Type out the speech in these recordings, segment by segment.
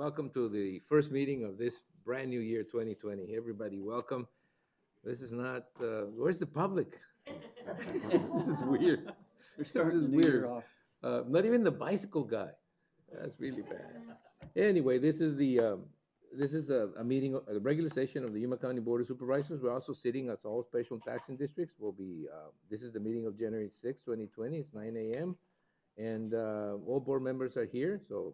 welcome to the first meeting of this brand new year, 2020. Everybody, welcome. This is not, where's the public? This is weird. We're starting This the is new year weird. off. Not even the bicycle guy. That's really bad. Anyway, this is a meeting, a regular session of the Yuma County Board of Supervisors. We're also sitting as all special taxing districts. This is the meeting of January 6, 2020. It's 9 a.m. And all board members are here. So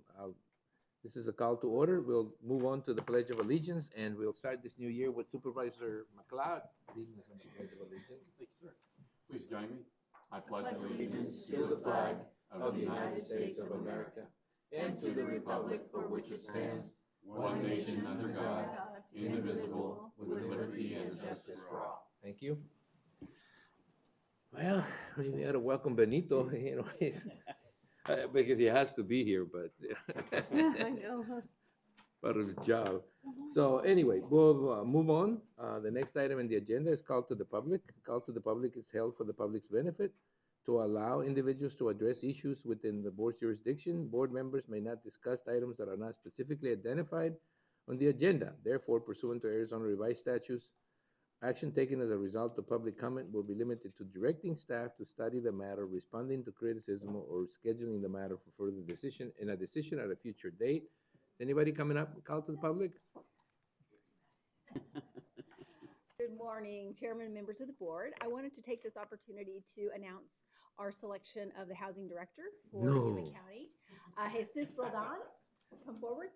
this is a call to order. We'll move on to the Pledge of Allegiance, and we'll start this new year with Supervisor McLeod leading us on the Pledge of Allegiance. Thank you, sir. Please join me. I pledge allegiance to the flag of the United States of America and to the republic for which it stands, one nation under God, indivisible, with liberty and justice for all. Thank you. Well, we had to welcome Benito, because he has to be here, but I know. part of his job. So anyway, we'll move on. The next item in the agenda is call to the public. Call to the public is held for the public's benefit to allow individuals to address issues within the board's jurisdiction. Board members may not discuss items that are not specifically identified on the agenda. Therefore, pursuant to Arizona revised statutes, action taken as a result of public comment will be limited to directing staff to study the matter, responding to criticism, or scheduling the matter for further decision a decision at a future date. Anybody coming up, call to the public? Good morning, Chairman and members of the board. I wanted to take this opportunity to announce our selection of the housing director for Yuma County. Jesus Roldan, come forward.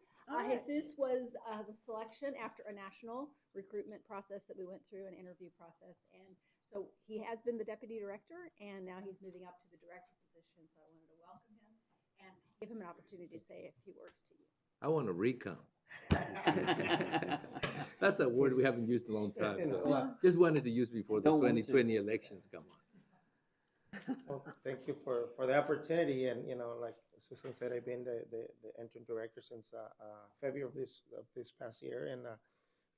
Jesus was the selection after a national recruitment process that we went through, an interview process. And so he has been the deputy director, and now he's moving up to the director position. So I wanted to welcome him and give him an opportunity to say a few words to you. I want to recount. That's a word we haven't used in a long time. So just wanted to use before the 2020 elections come on. Well, thank you for the opportunity, and like Susan said, I've been the interim director since February of this past year, and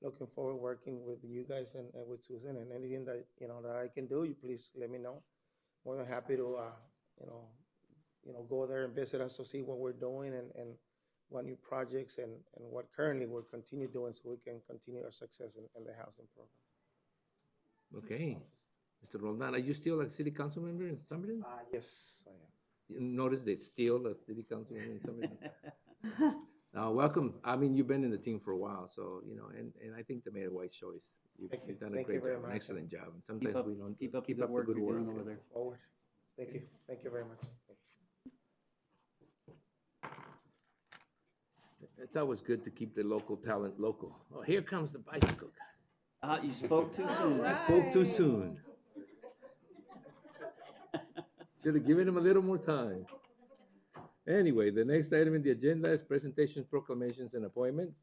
looking forward working with you guys and with Susan, and anything that that I can do, you please let me know. More than happy to go there and visit us to see what we're doing and what new projects and what currently we'll continue doing, so we can continue our success in the housing program. Okay. Mr. Roldan, are you still a city council member in Somerville? Yes, I am. You notice they still a city council member in Somerville? Now, welcome. I mean, you've been in the team for a while, so, and I think they made a wise choice. You've done a great job, an excellent job. And sometimes we don't keep up the good work you're doing over there. Forward. Thank you. Thank you very much. It's always good to keep the local talent local. Oh, here comes the bicycle guy. You spoke too soon. I spoke too soon. Should have given him a little more time. Anyway, the next item in the agenda is presentations, proclamations, and appointments.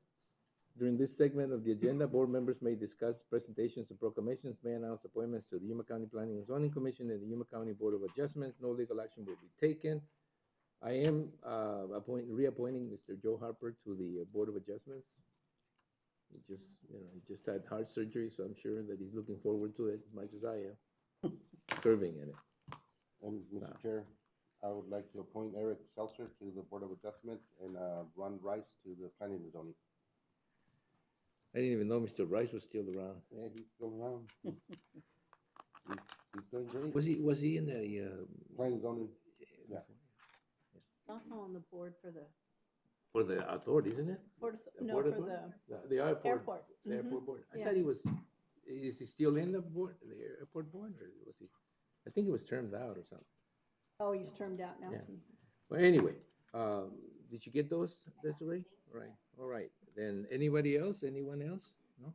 During this segment of the agenda, board members may discuss presentations and proclamations, may announce appointments to the Yuma County Planning and Zoning Commission and the Yuma County Board of Adjustments. No legal action will be taken. I am reappointing Mr. Joe Harper to the Board of Adjustments. He just had heart surgery, so I'm sure that he's looking forward to it as much as I am, serving in it. And Mr. Chair, I would like to appoint Eric Seltzer to the Board of Adjustments and Ron Rice to the Planning and Zoning. I didn't even know Mr. Rice was still around. Yeah, he's still around. he's doing great. Was he in the Planning and Zoning? Yeah. Also on the board for the authority, isn't it? The airport. airport. The airport board. I Yeah. thought he was. Is he still in the board, the airport board, or was he? I think he was termed out or something. Oh, he's termed out now. Yeah. Well, anyway, did you get those, Desiree? All right. Then anybody else? Anyone else? No?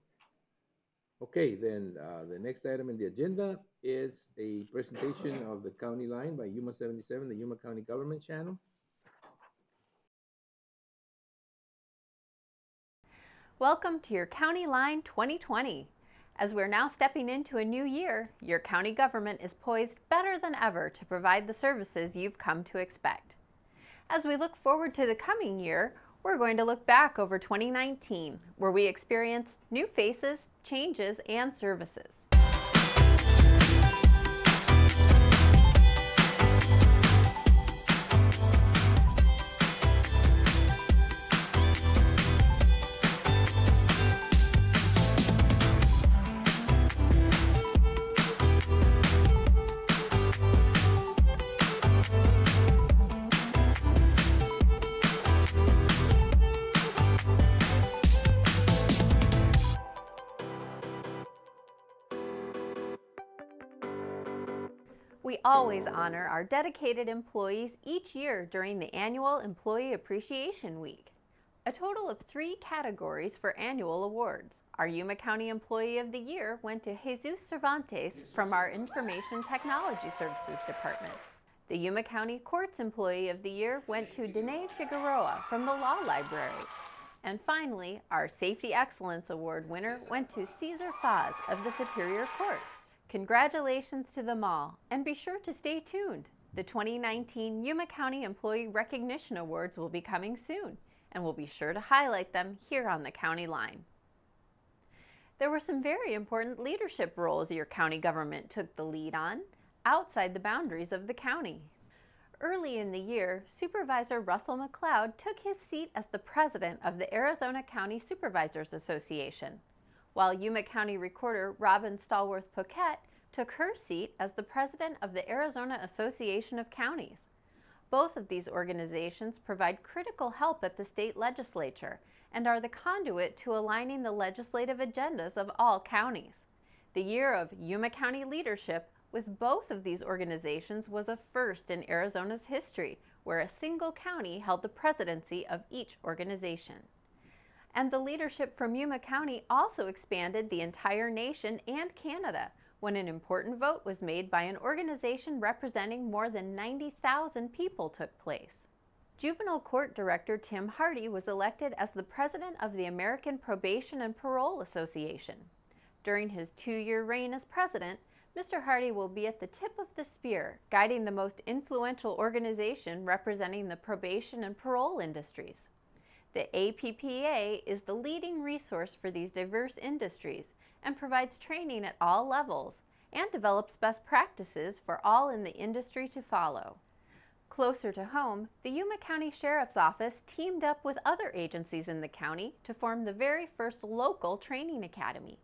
Okay, then the next item in the agenda is a presentation of the county line by Yuma 77, the Yuma County Government Channel. Welcome to your County Line 2020. As we're now stepping into a new year, your county government is poised better than ever to provide the services you've come to expect. As we look forward to the coming year, we're going to look back over 2019, where we experienced new faces, changes, and services. We always honor our dedicated employees each year during the annual Employee Appreciation Week. A total of 3 categories for annual awards. Our Yuma County Employee of the Year went to Jesus Cervantes from our Information Technology Services Department. The Yuma County Courts Employee of the Year went to Danae Figueroa from the Law Library. And finally, our Safety Excellence Award winner went to Cesar Faz of the Superior Courts. Congratulations to them all, and be sure to stay tuned. The 2019 Yuma County Employee Recognition Awards will be coming soon, and we'll be sure to highlight them here on the County Line. There were some very important leadership roles your county government took the lead on outside the boundaries of the county. Early in the year, Supervisor Russell McLeod took his seat as the president of the Arizona County Supervisors Association, while Yuma County Recorder Robin Stallworth-Poquette took her seat as the president of the Arizona Association of Counties. Both of these organizations provide critical help at the state legislature and are the conduit to aligning the legislative agendas of all counties. The year of Yuma County leadership with both of these organizations was a first in Arizona's history, where a single county held the presidency of each organization. And the leadership from Yuma County also expanded the entire nation and Canada when an important vote was made by an organization representing more than 90,000 people took place. Juvenile Court Director Tim Hardy was elected as the president of the American Probation and Parole Association. During his 2-year reign as president, Mr. Hardy will be at the tip of the spear, guiding the most influential organization representing the probation and parole industries. The APPA is the leading resource for these diverse industries and provides training at all levels and develops best practices for all in the industry to follow. Closer to home, the Yuma County Sheriff's Office teamed up with other agencies in the county to form the very first local training academy.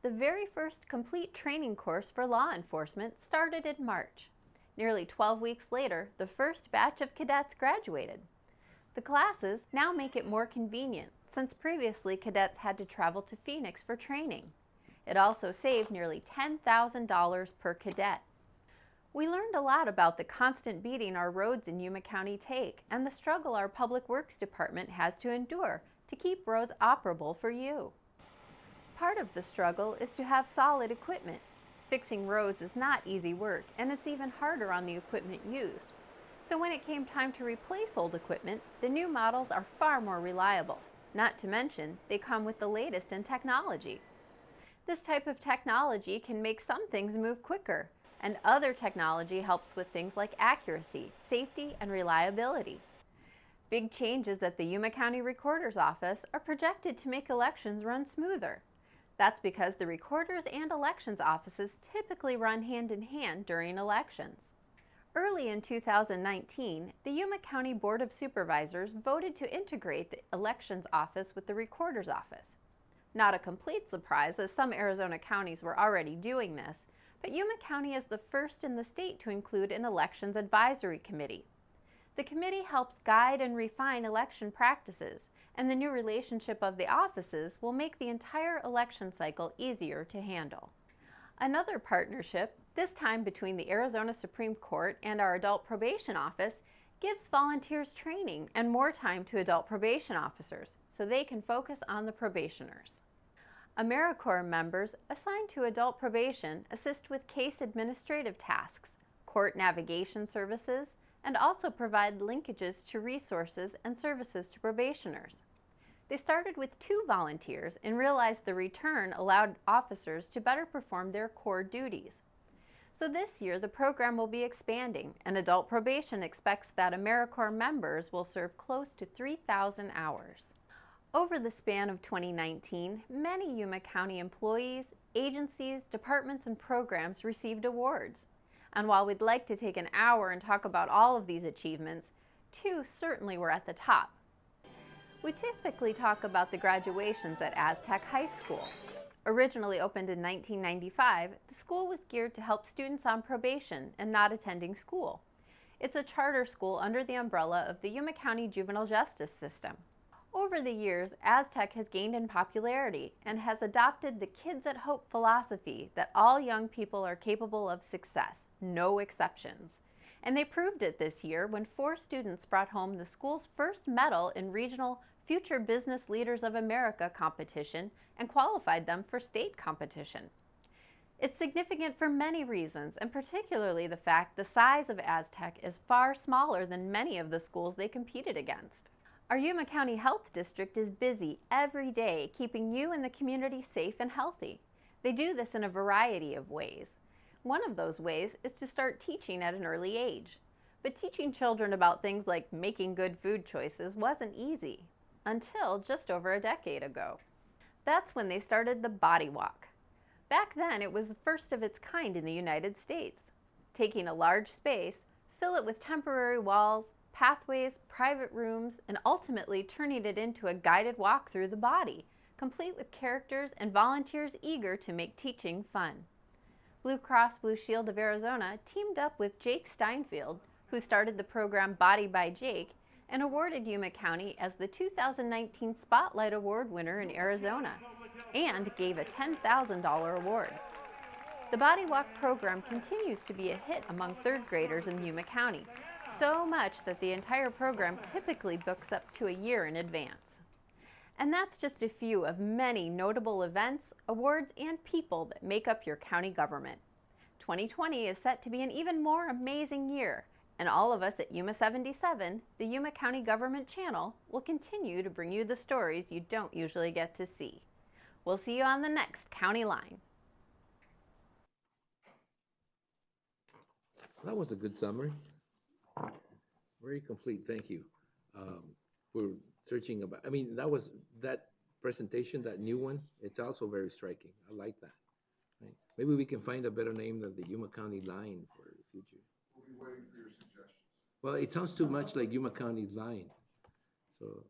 The very first complete training course for law enforcement started in March. Nearly 12 weeks later, the first batch of cadets graduated. The classes now make it more convenient, since previously cadets had to travel to Phoenix for training. It also saved nearly $10,000 per cadet. We learned a lot about the constant beating our roads in Yuma County take and the struggle our Public Works Department has to endure to keep roads operable for you. Part of the struggle is to have solid equipment. Fixing roads is not easy work, and it's even harder on the equipment used. So when it came time to replace old equipment, the new models are far more reliable. Not to mention, they come with the latest in technology. This type of technology can make some things move quicker, and other technology helps with things like accuracy, safety, and reliability. Big changes at the Yuma County Recorder's Office are projected to make elections run smoother. That's because the Recorder's and Elections offices typically run hand in hand during elections. Early in 2019, the Yuma County Board of Supervisors voted to integrate the Elections Office with the Recorder's Office. Not a complete surprise, as some Arizona counties were already doing this, but Yuma County is the first in the state to include an Elections Advisory Committee. The committee helps guide and refine election practices, and the new relationship of the offices will make the entire election cycle easier to handle. Another partnership, this time between the Arizona Supreme Court and our Adult Probation Office, gives volunteers training and more time to adult probation officers so they can focus on the probationers. AmeriCorps members assigned to adult probation assist with case administrative tasks, court navigation services, and also provide linkages to resources and services to probationers. They started with 2 volunteers and realized the return allowed officers to better perform their core duties. So this year, the program will be expanding, and adult probation expects that AmeriCorps members will serve close to 3,000 hours. Over the span of 2019, many Yuma County employees, agencies, departments, and programs received awards. And while we'd like to take an hour and talk about all of these achievements, 2 certainly were at the top. We typically talk about the graduations at Aztec High School. Originally opened in 1995, the school was geared to help students on probation and not attending school. It's a charter school under the umbrella of the Yuma County Juvenile Justice System. Over the years, Aztec has gained in popularity and has adopted the Kids at Hope philosophy that all young people are capable of success, no exceptions. And they proved it this year when 4 students brought home the school's first medal in regional Future Business Leaders of America competition and qualified them for state competition. It's significant for many reasons, and particularly the fact the size of Aztec is far smaller than many of the schools they competed against. Our Yuma County Health District is busy every day keeping you and the community safe and healthy. They do this in a variety of ways. One of those ways is to start teaching at an early age. But teaching children about things like making good food choices wasn't easy until just over a decade ago. That's when they started the Body Walk. Back then, it was the first of its kind in the United States. Taking a large space, fill it with temporary walls, pathways, private rooms, and ultimately turning it into a guided walk through the body, complete with characters and volunteers eager to make teaching fun. Blue Cross Blue Shield of Arizona teamed up with Jake Steinfeld, who started the program Body by Jake, and awarded Yuma County as the 2019 Spotlight Award winner in Arizona, and gave a $10,000 award. The Body Walk program continues to be a hit among 3rd graders in Yuma County, so much that the entire program typically books up to a year in advance. And that's just a few of many notable events, awards, and people that make up your county government. 2020 is set to be an even more amazing year, and all of us at Yuma 77, the Yuma County Government Channel, will continue to bring you the stories you don't usually get to see. We'll see you on the next County Line. That was a good summary. Very complete, thank you. We're searching about, I mean, that presentation, that new one, it's also very striking. I like that. Right? Maybe we can find a better name than the Yuma County Line for the future. We'll be waiting for your suggestions. Well, it sounds too much like Yuma County Line. So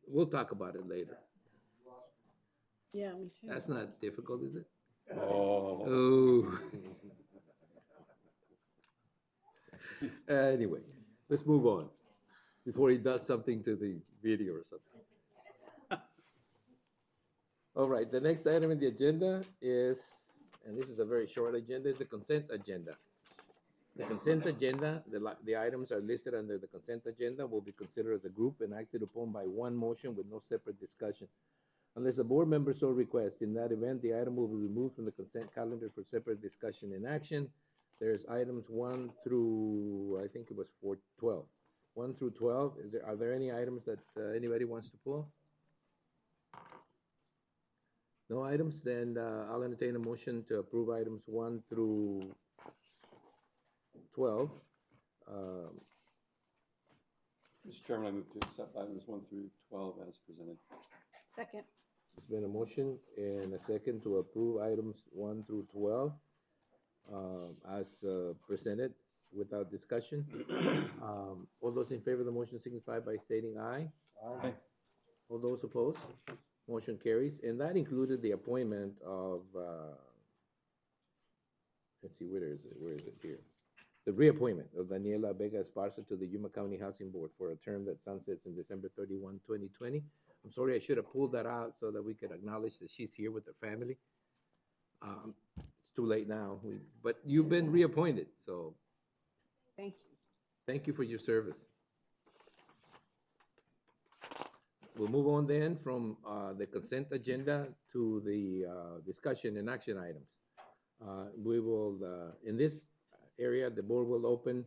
we'll talk about it later. Yeah, me too. That's not difficult, is it? Oh. Oh. Anyway, let's move on before he does something to the video or something. All right, the next item in the agenda is, and this is a very short agenda, is the consent agenda. The consent agenda, the items are listed under the consent agenda, will be considered as a group and acted upon by one motion with no separate discussion. Unless a board member so requests, in that event, the item will be removed from the consent calendar for separate discussion and action. There's items 1 through, I think it was 12. 1 through 12, are there any items that anybody wants to pull? No items, then I'll entertain a motion to approve items 1 through 12. Mr. Chairman, I move to accept items 1 through 12 as presented. Second. There's been a motion and a second to approve items 1 through 12 as presented without discussion. All those in favor of the motion signify by stating aye. Aye. All those opposed? Motion carries. And that included the appointment of, let's see, where is it here? The reappointment of Daniela Vega Esparza to the Yuma County Housing Board for a term that sunsets in December 31, 2020. I'm sorry, I should have pulled that out so that we could acknowledge that she's here with her family. It's too late now, but you've been reappointed, so Thank you. thank you for your service. We'll move on then from the consent agenda to the discussion and action items. We will, in this area, the board will open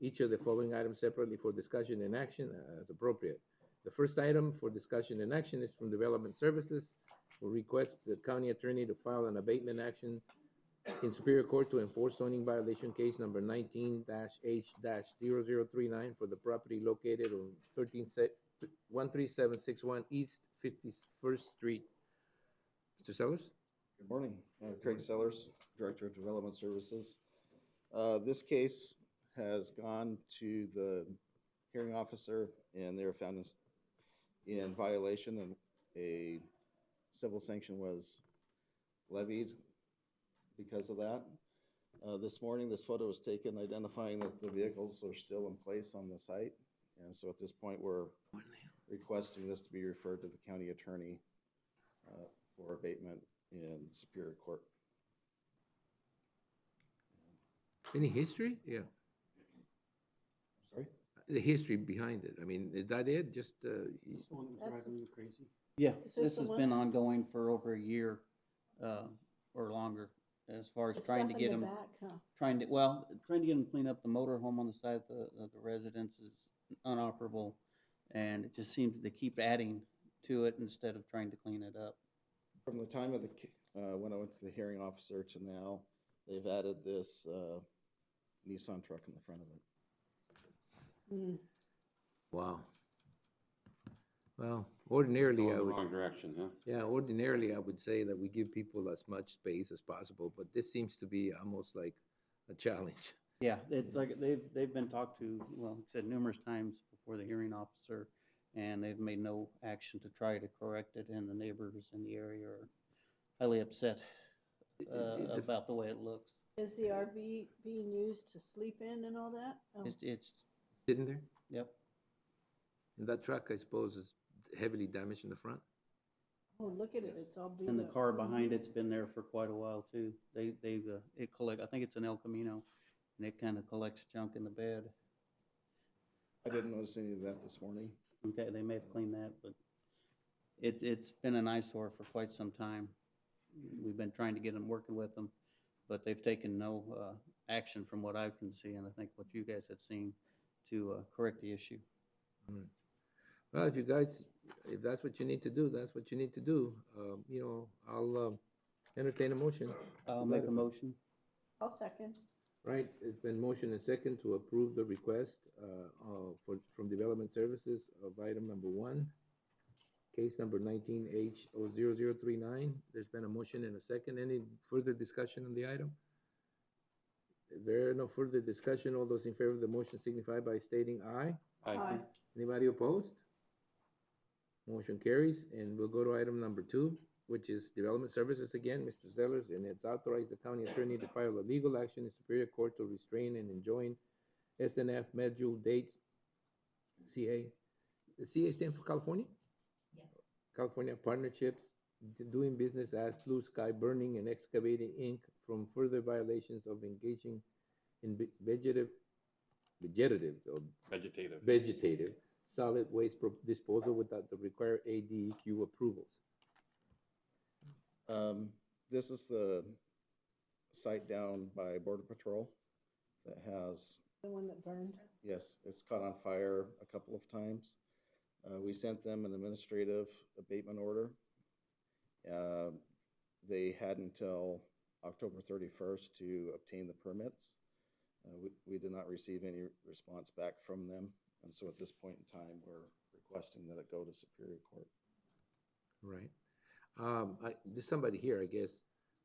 each of the following items separately for discussion and action as appropriate. The first item for discussion and action is from Development Services. We'll request the county attorney to file an abatement action in Superior Court to enforce zoning violation case number 19-H-0039 for the property located on 13761 East 51st Street. Mr. Sellers? Good morning. Craig Sellers, Director of Development Services. This case has gone to the hearing officer, and they were found in violation, and a civil sanction was levied because of that. This morning, this photo was taken identifying that the vehicles are still in place on the site. And so at this point, we're requesting this to be referred to the county attorney for abatement in Superior Court. Any history? Yeah, Sorry? the history behind it. I mean, is that it? Just, Is this the one that was That's- driving you crazy? Yeah, Is this this the has one? been ongoing for over a year, or longer, as far as The trying to stuff get in the them, back, huh? trying to get them clean up the motor home on the side of the residence is unoperable. And it just seems they keep adding to it instead of trying to clean it up. From the time of the, when I went to the hearing officer to now, they've added this Nissan truck in the front of it. Mm. wow. Well, ordinarily Going I the would, wrong direction, huh? yeah, ordinarily I would say that we give people as much space as possible, but this seems to be almost like a challenge. Yeah, it's like they've been talked to, well, like I said, numerous times before the hearing officer, and they've made no action to try to correct it, and the neighbors in the area are highly upset Is it- about the way it looks. Is the RV being used to sleep in and all that? Oh, It's Sitting there? yep. And that truck, I suppose, is heavily damaged in the front? oh, look at it, it's all beat And the up. car behind it's been there for quite a while too. It collect, I think it's an El Camino, and it kind of collects junk in the bed. I didn't notice any of that this morning. Okay, they may have cleaned that, but it's been an eyesore for quite some time. We've been trying to get them, working with them, but they've taken no action from what I can see, and I think what you guys have seen to correct the issue. Well, if you guys, if that's what you need to do, that's what you need to do. You know, I'll entertain a motion. I'll make a motion. I'll second. Right, it's been motion and second to approve the request from Development Services of item number 1, case number 19H0039. There's been a motion and a second. Any further discussion on the item? If there are no further discussion, all those in favor of the motion signify by stating aye. Aye. Anybody opposed? Motion carries, and we'll go to item number 2, which is Development Services again, Mr. Sellers, and it's authorized the county attorney to file a legal action in Superior Court to restrain and enjoin SNF Medjugorje Dates CA. The CA stands for California? Yes. California Partnerships doing business as Blue Sky Burning and Excavating Inc. from further violations of engaging in vegetative solid waste disposal without the required ADEQ approvals. This is the site down by Border Patrol that has, The one that burned. yes, it's caught on fire a couple of times. We sent them an administrative abatement order. They had until October 31st to obtain the permits. We did not receive any response back from them. And so at this point in time, we're requesting that it go to Superior Court. Right. There's somebody here, I guess.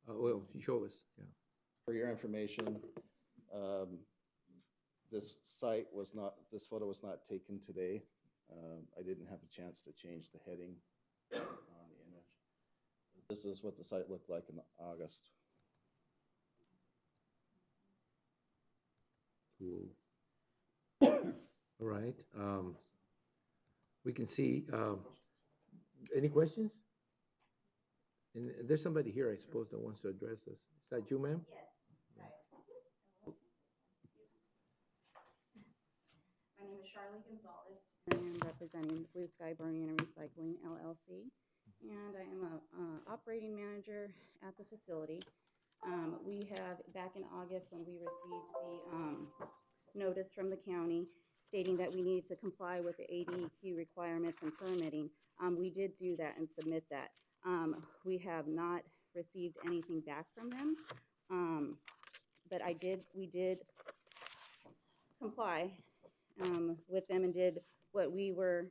Well, show us. Yeah. For your information, this photo was not taken today. I didn't have a chance to change the heading on the image. This is what the site looked like in August. Cool. All right. We can see. Any questions? And there's somebody here, I suppose, that wants to address us. Is that you, ma'am? Yes, right. My name is Charlie Gonzalez. I am representing Blue Sky Burning and Recycling LLC, and I am a operating manager at the facility. We have, back in August, when we received the notice from the county stating that we needed to comply with the ADEQ requirements and permitting, we did do that and submit that. We have not received anything back from them, but we did comply with them and did what we were,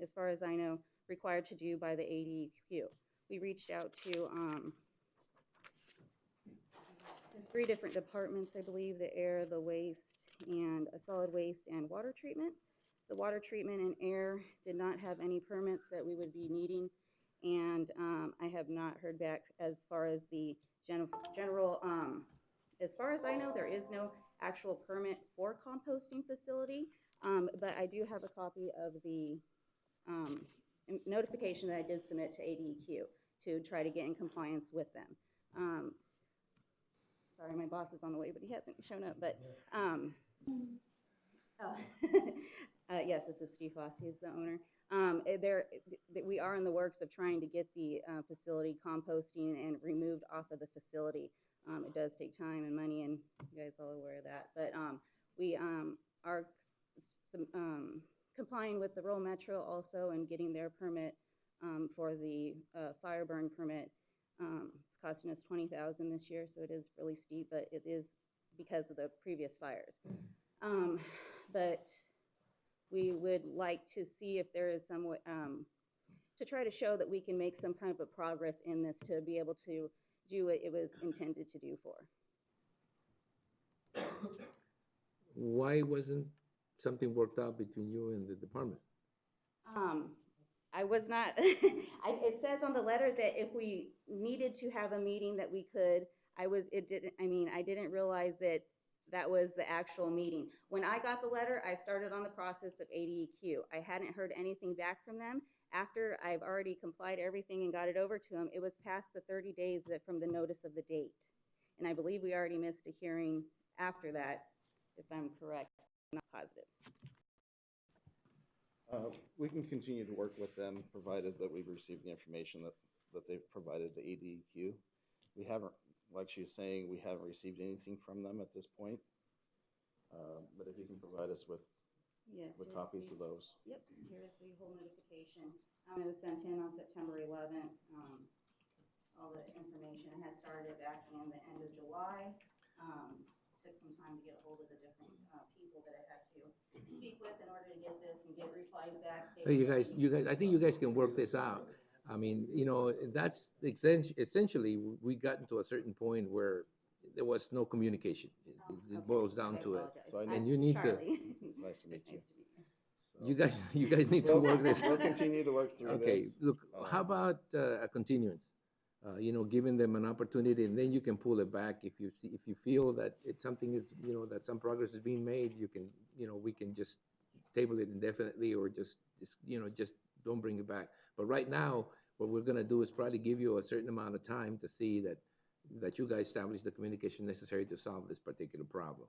as far as I know, required to do by the ADEQ. We reached out to, there's 3 different departments, I believe, the air, the waste, and solid waste and water treatment. The water treatment and air did not have any permits that we would be needing, and I have not heard back as far as the general, as far as I know, there is no actual permit for composting facility. But I do have a copy of the notification that I did submit to ADEQ to try to get in compliance with them. Sorry, my boss is on the way, but he hasn't shown up. But yes, this is Steve Foss. He's the owner. We are in the works of trying to get the facility composting and removed off of the facility. It does take time and money, and you guys all aware of that. But we are complying with the rural metro also and getting their permit for the fire burn permit. It's costing us $20,000 this year, so it is really steep, but it is because of the previous fires. But we would like to see if there is some way to try to show that we can make some kind of progress in this to be able to do what it was intended to do for. Why wasn't something worked out between you and the department? I was not, it says on the letter that if we needed to have a meeting that we could, I didn't realize that that was the actual meeting. When I got the letter, I started on the process of ADEQ. I hadn't heard anything back from them. After I've already complied everything and got it over to them, it was past the 30 days from the notice of the date. And I believe we already missed a hearing after that, if I'm correct, I'm not positive. We can continue to work with them, provided that we've received the information that they've provided to ADEQ. We haven't, like she was saying, we haven't received anything from them at this point. But if you can provide us with the copies of those. Yep, here is the whole notification. It was sent in on September 11th. All the information I had started back in the end of July. Took some time to get a hold of the different people that I had to speak with in order to get this and get replies back. Hey, you guys, I think you guys can work this out. I mean, you know, that's essentially, we got into a certain point where there was no communication. It boils down to it. So And you need to, Nice to meet you. you guys need to work this. We'll continue to work through Okay, this. look, how about a continuance? You know, giving them an opportunity, and then you can pull it back if you see, if you feel that it's something is, you know, that some progress is being made. You can, you know, we can just table it indefinitely, or just you know, just don't bring it back. But right now, what we're gonna do is probably give you a certain amount of time to see that you guys establish the communication necessary to solve this particular problem.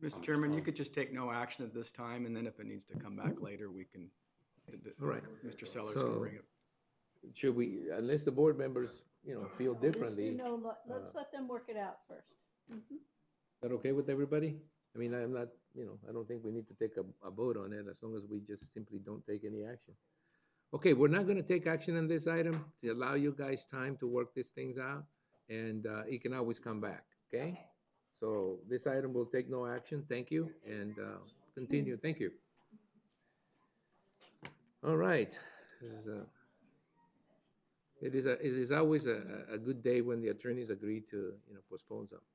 Mr. Chairman, you could just take no action at this time, and then if it needs to come back later, we can, All right. Mr. Sellers can bring it. Should we, unless the board members, you know, feel differently, Let's let them work it out first. is that okay with everybody? I mean, I'm not, you know, I don't think we need to take a vote on it, as long as we just simply don't take any action. Okay, we're not gonna take action on this item to allow you guys time to work these things out, and it can always come back, okay? So this item will take no action, thank you, and continue, thank you. All right. It is always a good day when the attorneys agree to, you know, postpone something.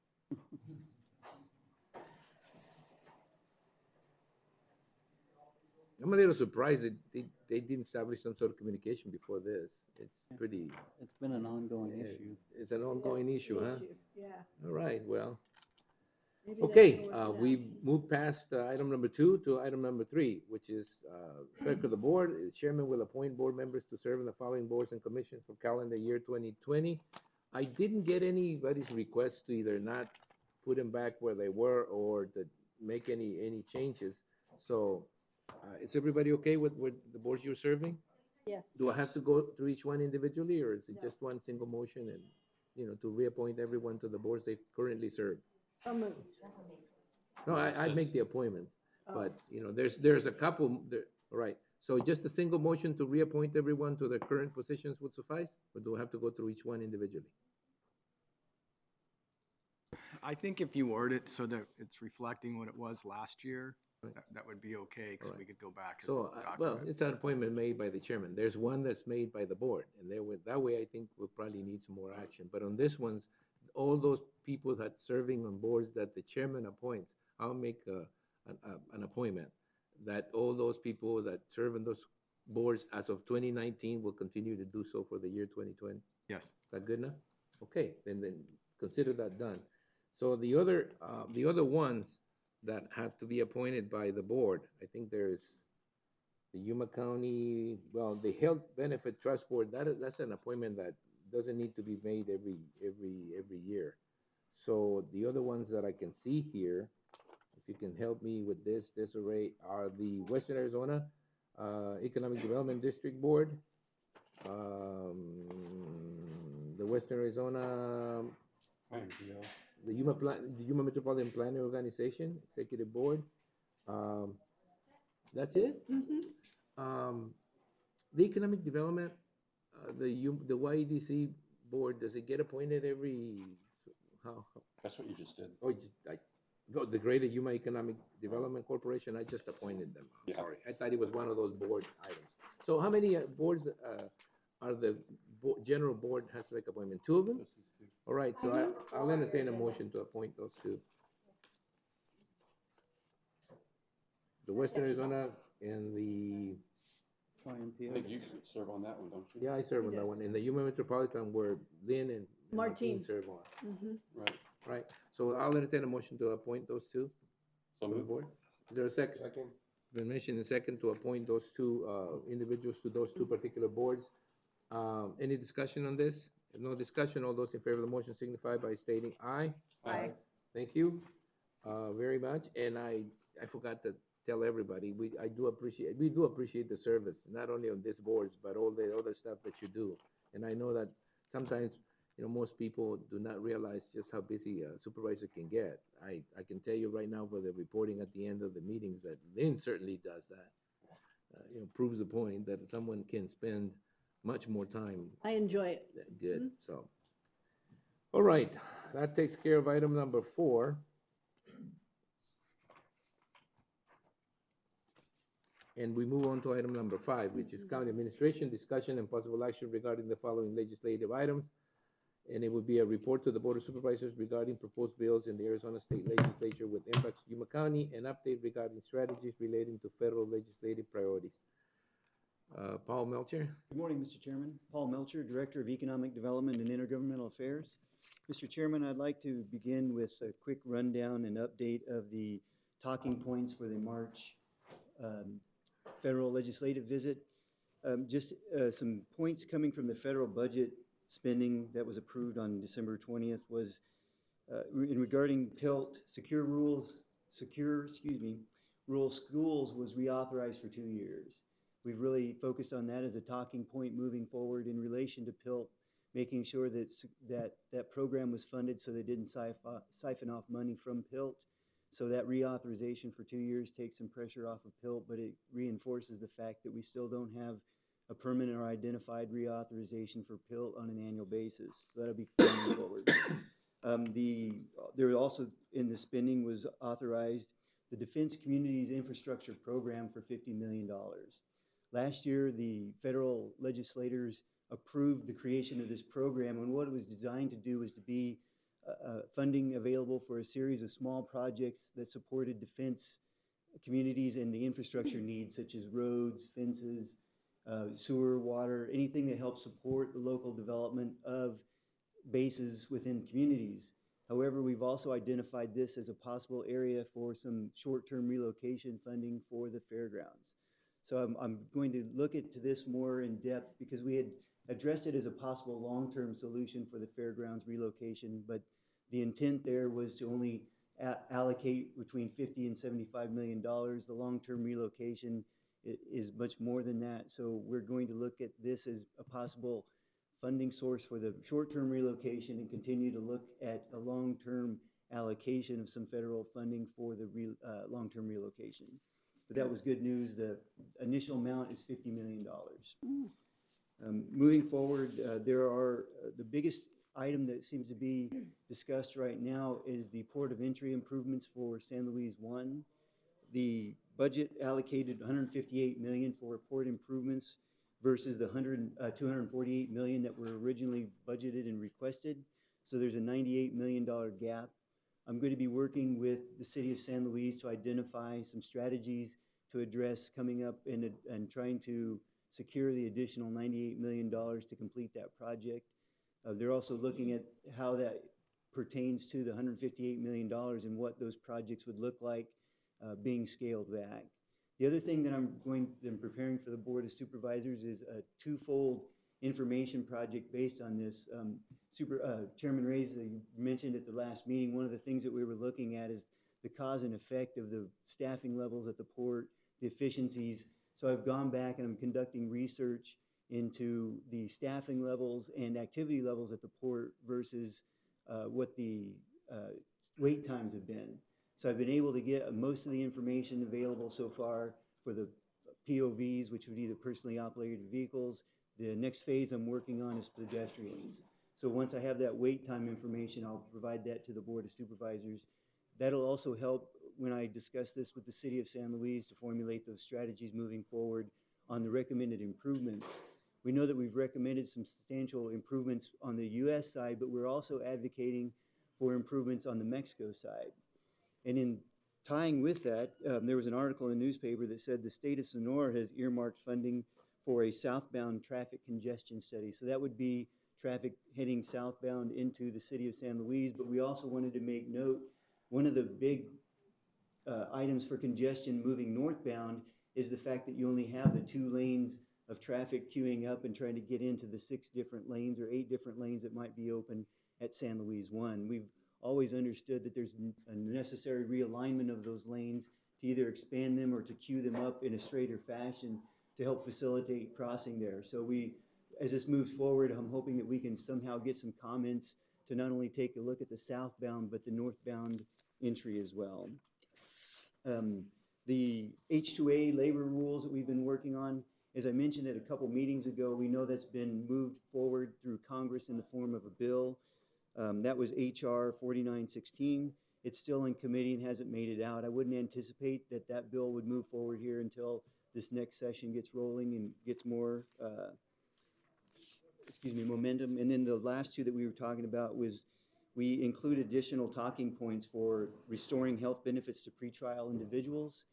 I'm a little surprised that they didn't establish some sort of communication before this. It's pretty. It's been an ongoing issue. It's an ongoing issue, huh? Yeah. All right, well. Maybe they Okay, can work it out. we moved past item number 2 to item number 3, which is clerk of the board. The chairman will appoint board members to serve in the following boards and commissions for calendar year 2020. I didn't get anybody's request to either not put them back where they were or to make any changes. So is everybody okay with the boards you're serving? Yes. Do I have to go through each one individually, or is it No. just one single motion and, you know, to reappoint everyone to the boards they currently serve? So moved. No, I'd make the appointments, Oh. but, you know, there's a couple, there, all right. So just a single motion to reappoint everyone to their current positions would suffice? Or do I have to go through each one individually? I think if you word it so that it's reflecting what it was last year, that would be okay, because we could go back as a So, well, document. it's an appointment made by the chairman. There's one that's made by the board, and that way I think we'll probably need some more action. But on this one's, all those people that serving on boards that the chairman appoints, I'll make an appointment that all those people that serve in those boards as of 2019 will continue to do so for the year 2020. Yes. Is that good enough? Okay, then consider that done. So the other ones, that have to be appointed by the board. I think there's the Yuma County, well, the Health Benefit Trust Board, that's an appointment that doesn't need to be made every year. So the other ones that I can see here, if you can help me with this array, are the Western Arizona Economic Development District Board, the Western Arizona, the Yuma Metropolitan Planning Organization Executive Board. That's it. The Economic Development, the YEDC Board, does it get appointed every? How? That's what you just did. Oh, the Greater Yuma Economic Development Corporation. I just appointed them. I'm Yeah. sorry, I thought it was one of those board items. So how many boards are the general board has to make appointment? 2 of them? All right, so I'll entertain a motion to appoint those 2. The Western Arizona and the, I think you serve on that one, don't you? yeah, I serve on that one. And the Yuma Metropolitan where Lynn and Martin serve on. Right. Right, so I'll entertain a motion to appoint those 2 So to the moved. board. Is there a second? Second. Been mentioned in second to appoint those 2 individuals to those 2 particular boards. Any discussion on this? If no discussion, all those in favor of the motion signify by stating aye. Aye. Thank you very much. And I forgot to tell everybody, we do appreciate the service, not only on these boards, but all the other stuff that you do. And I know that sometimes, most people do not realize just how busy a supervisor can get. I can tell you right now for the reporting at the end of the meetings that Lynn certainly does that. Proves the point that someone can spend much more time. I enjoy it. Good, so. All right, that takes care of item number 4. And we move on to item number 5, which is county administration discussion and possible action regarding the following legislative items. And it would be a report to the Board of Supervisors regarding proposed bills in the Arizona State Legislature with impacts to Yuma County, and update regarding strategies relating to federal legislative priorities. Paul Melcher. Good morning, Mr. Chairman. Paul Melcher, Director of Economic Development and Intergovernmental Affairs. Mr. Chairman, I'd like to begin with a quick rundown and update of the talking points for the March federal legislative visit. Just some points coming from the federal budget spending that was approved on December 20th was in regarding PILT, rural schools was reauthorized for 2 years. We've really focused on that as a talking point moving forward in relation to PILT, making sure that program was funded so they didn't siphon off money from PILT. So that reauthorization for 2 years takes some pressure off of PILT, but it reinforces the fact that we still don't have a permanent or identified reauthorization for PILT on an annual basis. So that'll be moving forward. There also in the spending was authorized the Defense Communities Infrastructure Program for $50 million. Last year, the federal legislators approved the creation of this program, and what it was designed to do was to be funding available for a series of small projects that supported defense communities and the infrastructure needs, such as roads, fences, sewer, water, anything that helps support the local development of bases within communities. However, we've also identified this as a possible area for some short-term relocation funding for the fairgrounds. So I'm going to look into this more in depth because we had addressed it as a possible long-term solution for the fairgrounds relocation, but the intent there was to only allocate between $50 and $75 million. The long-term relocation is much more than that. So we're going to look at this as a possible funding source for the short-term relocation and continue to look at a long-term allocation of some federal funding for the long-term relocation. But that was good news. The initial amount is $50 million. Moving forward, the biggest item that seems to be discussed right now is the port of entry improvements for San Luis 1. The budget allocated $158 million for port improvements versus the $248 million that were originally budgeted and requested. So there's a $98 million gap. I'm going to be working with the city of San Luis to identify some strategies to address coming up and trying to secure the additional $98 million to complete that project. They're also looking at how that pertains to the $158 million and what those projects would look like being scaled back. The other thing that I'm preparing for the Board of Supervisors is a twofold information project based on this. Chairman Reyes, you mentioned at the last meeting, one of the things that we were looking at is the cause and effect of the staffing levels at the port, the efficiencies. So I've gone back and I'm conducting research into the staffing levels and activity levels at the port versus what the wait times have been. So I've been able to get most of the information available so far for the POVs, which would be the personally operated vehicles. The next phase I'm working on is pedestrians. So once I have that wait time information, I'll provide that to the Board of Supervisors. That'll also help when I discuss this with the City of San Luis to formulate those strategies moving forward on the recommended improvements. We know that we've recommended some substantial improvements on the US side, but we're also advocating for improvements on the Mexico side. And in tying with that, there was an article in the newspaper that said the state of Sonora has earmarked funding for a southbound traffic congestion study. So that would be traffic heading southbound into the city of San Luis, but we also wanted to make note, one of the big items for congestion moving northbound is the fact that you only have the 2 lanes of traffic queuing up and trying to get into the 6 different lanes or 8 different lanes that might be open at San Luis 1. We've always understood that there's a necessary realignment of those lanes to either expand them or to queue them up in a straighter fashion to help facilitate crossing there. So as this moves forward, I'm hoping that we can somehow get some comments to not only take a look at the southbound, but the northbound entry as well. The H-2A labor rules that we've been working on, as I mentioned at a couple meetings ago, we know that's been moved forward through Congress in the form of a bill. That was HR 4916. It's still in committee and hasn't made it out. I wouldn't anticipate that that bill would move forward here until this next session gets rolling and gets more, momentum. And then the last 2 that we were talking about was we include additional talking points for restoring health benefits to pretrial individuals.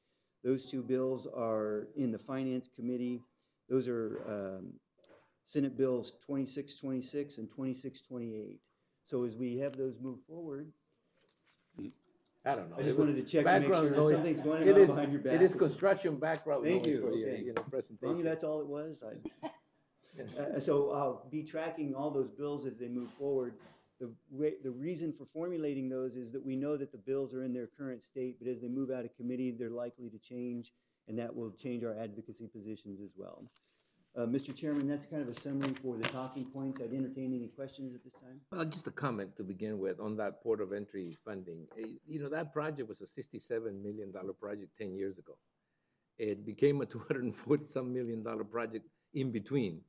Those 2 bills are in the Finance Committee. Those are Senate Bills 2626 and 2628. So as we have those move forward, I don't know. I just wanted to check to make sure noise. something's going on behind your back. It is construction background Thank noise you. for Okay. your presentation. As long as that's all it was. So I'll be tracking all those bills as they move forward. The reason for formulating those is that we know that the bills are in their current state, but as they move out of committee, they're likely to change, and that will change our advocacy positions as well. Mr. Chairman, that's kind of a summary for the talking points. I'd entertain any questions at this time. Well, just a comment to begin with on that port of entry funding. That project was a $67 million project 10 years ago. It became a $240-some million project in between,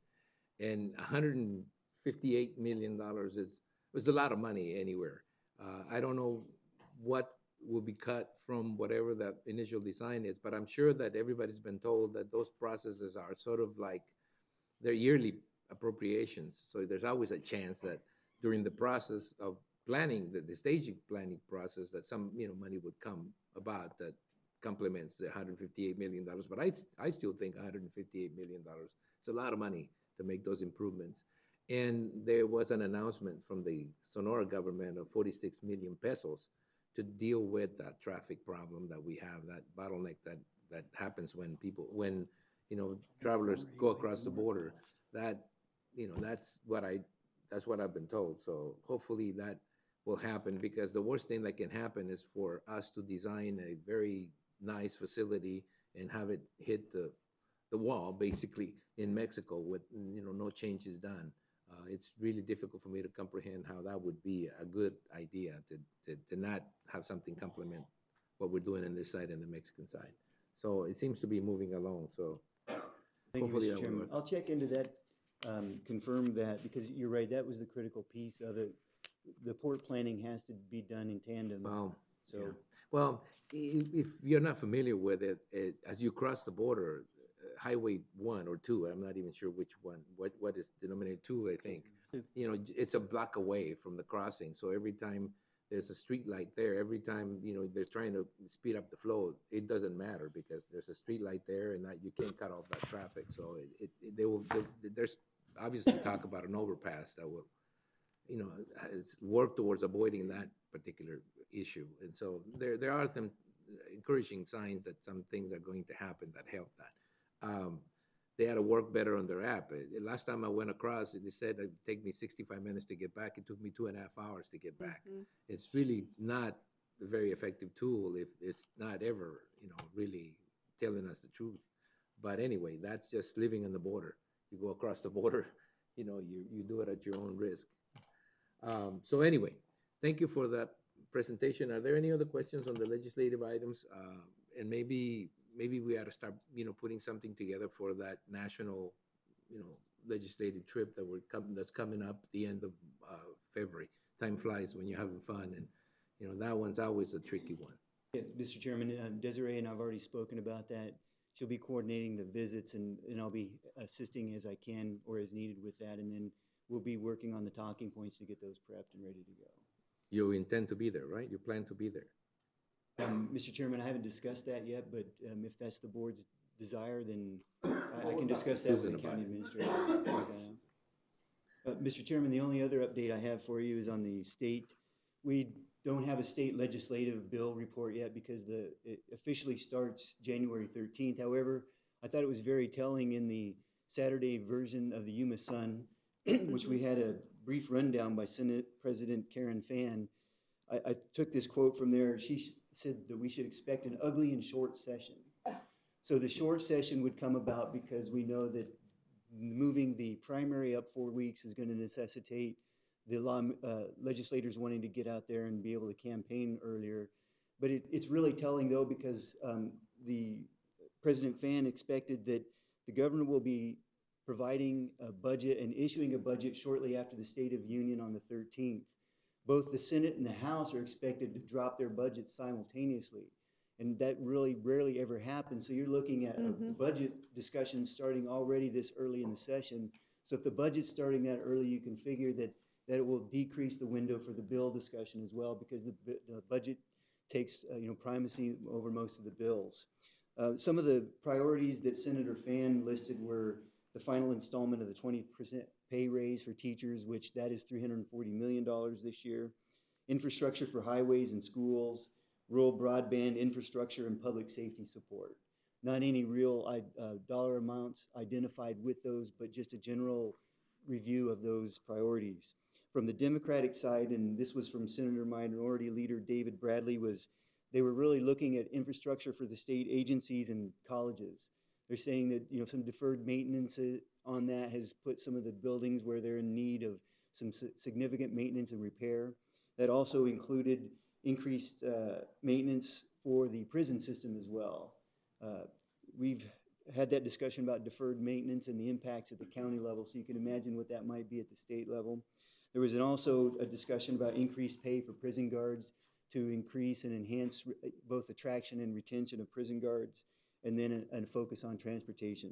and $158 million was a lot of money anywhere. I don't know what will be cut from whatever that initial design is, but I'm sure that everybody's been told that those processes are sort of like they're yearly appropriations. So there's always a chance that during the process of planning, the staging planning process, that some money would come about that complements the $158 million. But I still think $158 million, it's a lot of money to make those improvements. And there was an announcement from the Sonora government of 46 million pesos to deal with that traffic problem that we have, that bottleneck that happens when travelers go across the border. That's what I've been told. So hopefully that will happen, because the worst thing that can happen is for us to design a very nice facility and have it hit the wall basically in Mexico with no changes done. It's really difficult for me to comprehend how that would be a good idea to not have something complement what we're doing on this side and the Mexican side. So it seems to be moving along. So thank you, Mr. Chairman. I'll check into that, confirm that, because you're right, that was the critical piece of it. The port planning has to be done in tandem. Well, if you're not familiar with it, as you cross the border, Highway 1 or 2, I'm not even sure which one, what is denominated 2, I think. It's a block away from the crossing. So every time there's a street light there, every time, they're trying to speed up the flow, it doesn't matter because there's a street light there and you can't cut off that traffic. So there's obviously talk about an overpass that will, you know, has worked towards avoiding that particular issue. And so there are some encouraging signs that some things are going to happen that help that. They had to work better on their app. Last time I went across, they said it'd take me 65 minutes to get back. It took me 2.5 hours to get back. It's really not a very effective tool if it's not ever, you know, really telling us the truth. But anyway, that's just living on the border. You go across the border, you know, you do it at your own risk. So anyway, thank you for that presentation. Are there any other questions on the legislative items? And maybe we ought to start, you know, putting something together for that national, you know, legislative trip that's coming up at the end of February. Time flies when you're having fun, and you know that one's always a tricky one. Yeah, Mr. Chairman, Desiree and I've already spoken about that. She'll be coordinating the visits, and I'll be assisting as I can or as needed with that, and then we'll be working on the talking points to get those prepped and ready to go. You intend to be there, right? You plan to be there. Mr. Chairman, I haven't discussed that yet, but if that's the board's desire, then I can discuss that with the county administrator. Mr. Chairman, the only other update I have for you is on the state. We don't have a state legislative bill report yet because it officially starts January 13th. However, I thought it was very telling in the Saturday version of the Yuma Sun, which we had a brief rundown by Senate President Karen Fann. I took this quote from there. She said that we should expect an ugly and short session. So the short session would come about because we know that moving the primary up 4 weeks is going to necessitate the legislators wanting to get out there and be able to campaign earlier. But it's really telling, though, because the President Fann expected that the governor will be providing a budget and issuing a budget shortly after the State of Union on the 13th. Both the Senate and the House are expected to drop their budgets simultaneously. And that really rarely ever happens. So you're looking at a budget discussion starting already this early in the session. So if the budget's starting that early, you can figure that it will decrease the window for the bill discussion as well, because the budget takes primacy over most of the bills. Some of the priorities that Senator Fann listed were the final installment of the 20% pay raise for teachers, which that is $340 million this year, infrastructure for highways and schools, rural broadband infrastructure, and public safety support. Not any real dollar amounts identified with those, but just a general review of those priorities. From the Democratic side, and this was from Senator Minority Leader David Bradley, they were really looking at infrastructure for the state agencies and colleges. They're saying that some deferred maintenance on that has put some of the buildings where they're in need of some significant maintenance and repair. That also included increased maintenance for the prison system as well. We've had that discussion about deferred maintenance and the impacts at the county level, so you can imagine what that might be at the state level. There was also a discussion about increased pay for prison guards to increase and enhance both attraction and retention of prison guards, and then a focus on transportation.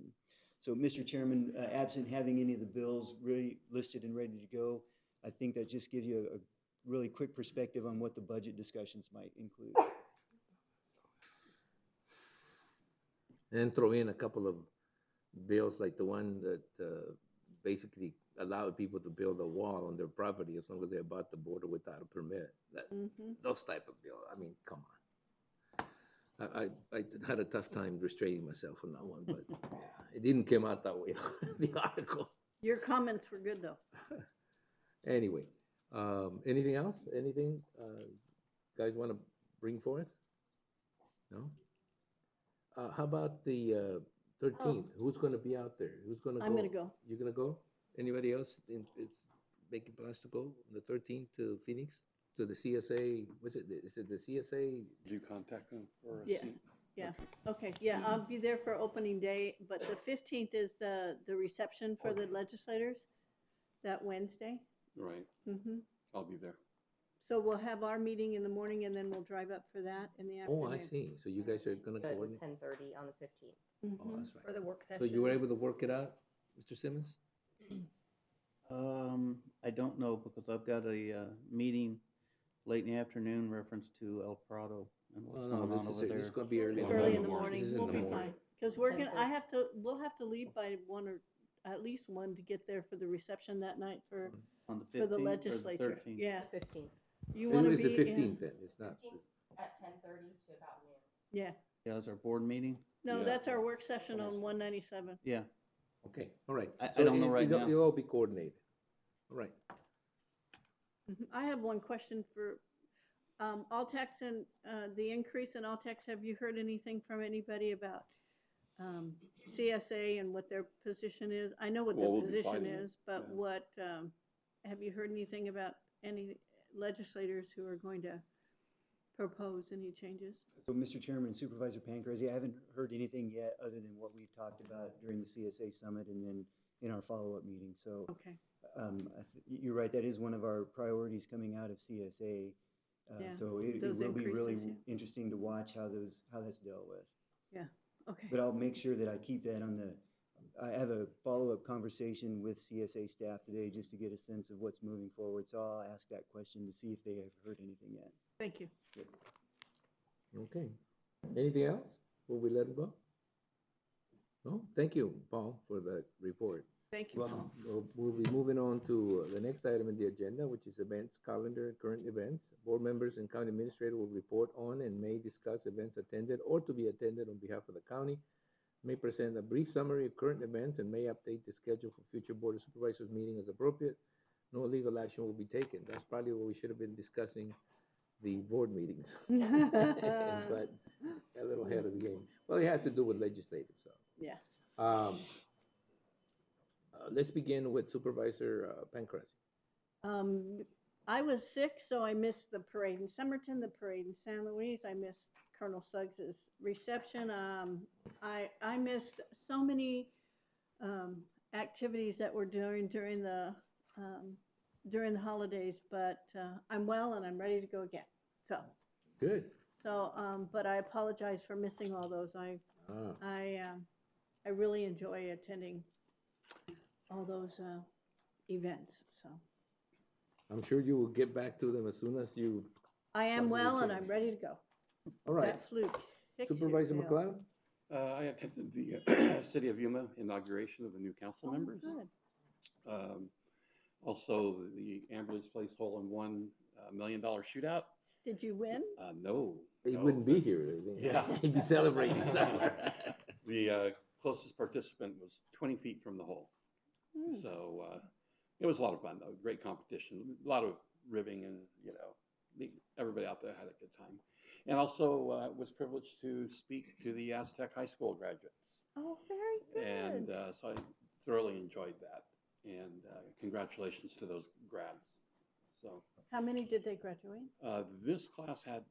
So, Mr. Chairman, absent having any of the bills really listed and ready to go, I think that just gives you a really quick perspective on what the budget discussions might include. And throw in a couple of bills like the one that basically allowed people to build a wall on their property as long as they bought the border without a permit. Those type of bills. I mean, come on. I had a tough time restraining myself on that one, but it didn't come out that way, the article. Your comments were good, though. Anyway, anything else? Anything guys want to bring forth? No? How about the 13th? Who's going to be out there? Who's going to go? I'm going to go. You're going to go? Anybody else is making plans to go on the 13th to Phoenix? To the CSA, what's it? Is it the CSA? Did you contact them for a Yeah. seat? Yeah. Okay. Yeah, I'll be there for opening day, but the 15th is the reception for the legislators, that Wednesday. Right. I'll be there. So we'll have our meeting in the morning, and then we'll drive up for that in the afternoon. Oh, I see. So you guys are going to Good, coordinate? 10:30 on the 15th. Oh, that's right. For the work So session. you were able to work it out, Mr. Simmons? I don't know, because I've got a meeting late in the afternoon reference to El Prado and what's going on over there. This is going to be early. Early in the morning. This is in We'll the be morning. fine. Because we'll have to leave by 1 or at least 1 to get there for the reception that night for On the For the 15th or the legislature, 13th? yeah. The 15th. You want to It's be the in? 15th then, it's not. 15th at 10:30 to about noon. Yeah. Yeah, that's our board meeting? No, Yeah. that's our work session on 197. Yeah. Okay, all right. I So don't know right now. You'll all be coordinated. All right. I have one question for all tax and the increase in all tax. Have you heard anything from anybody about CSA and what their position is? I know what Well, their we'll be position fighting it, is, but yeah. what have you heard anything about any legislators who are going to propose any changes? So, Mr. Chairman, Supervisor Pancrase, I haven't heard anything yet other than what we've talked about during the CSA summit and then in our follow-up meeting. So, Okay. you're right, that is one of our priorities coming out of CSA. Yeah, So it those will be really increases, yeah. interesting to watch how that's dealt with. Yeah. Okay. But I'll make sure that I keep that on I have a follow-up conversation with CSA staff today just to get a sense of what's moving forward. So I'll ask that question to see if they have heard anything yet. Thank you. Yep. Okay. Anything else? Will we let it go? No? Thank you, Paul, for the report. Thank you, Paul. We'll be moving on to the next item in the agenda, which is events calendar and current events. Board members and county administrator will report on and may discuss events attended or to be attended on behalf of the county, may present a brief summary of current events, and may update the schedule for future Board of Supervisors meeting as appropriate. No legal action will be taken. That's probably what we should have been discussing the board meetings. But a little ahead of the game. Well, it had to do with legislative, so. Yeah. Let's begin with Supervisor Pancrase. I was sick, so I missed the parade in Somerton, the parade in San Luis. I missed Colonel Suggs's reception. I missed so many activities that we're doing during the holidays, but I'm well and I'm ready to go again. So good. So, but I apologize for missing all those. I really enjoy attending all those events. So I'm sure you will get back to them as soon as you. I am possibly well and can. I'm ready to go. All right. That flu kicks your Supervisor tail. McLeod? I attended the City of Yuma inauguration of the new council Oh, members. good. Also, the ambulance place hole-in-one $1 million shootout. Did you win? No. He no, wouldn't be here. Yeah. He'd be celebrating somewhere. The closest participant was 20 feet from the hole. Hmm. So it was a lot of fun, though. Great competition. A lot of ribbing and, everybody out there had a good time. And also was privileged to speak to the Aztec High School graduates. Oh, very good. And so I thoroughly enjoyed that. And congratulations to those grads. So How many did they graduate? this class had